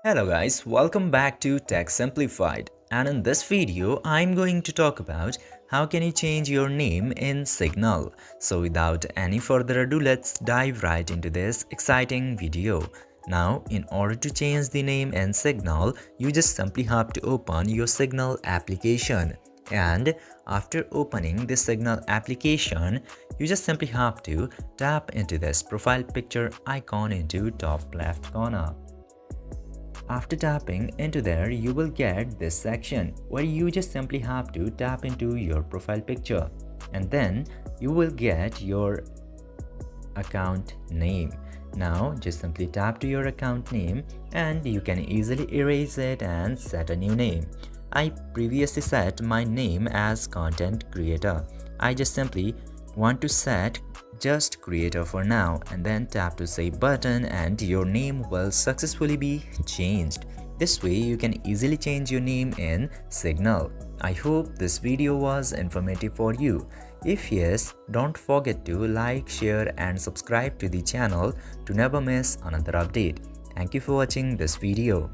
Hello guys, welcome back to Tech Simplified, and in this video I'm going to talk about how can you change your name in Signal. So without any further ado, let's dive right into this exciting video. Now, in order to change the name in Signal, you just simply have to open your Signal application. And after opening the Signal application, you just simply have to tap into this profile picture icon into top left corner. After tapping into there, you will get this section where you just simply have to tap into your profile picture, and then you will get your account name. Now just simply tap to your account name and you can easily erase it and set a new name. I previously set my name as content creator. I just simply want to set just creator for now, and then tap to save button and your name will successfully be changed. This way you can easily change your name in Signal. I hope this video was informative for you. If yes, don't forget to like, share and subscribe to the channel to never miss another update. Thank you for watching this video.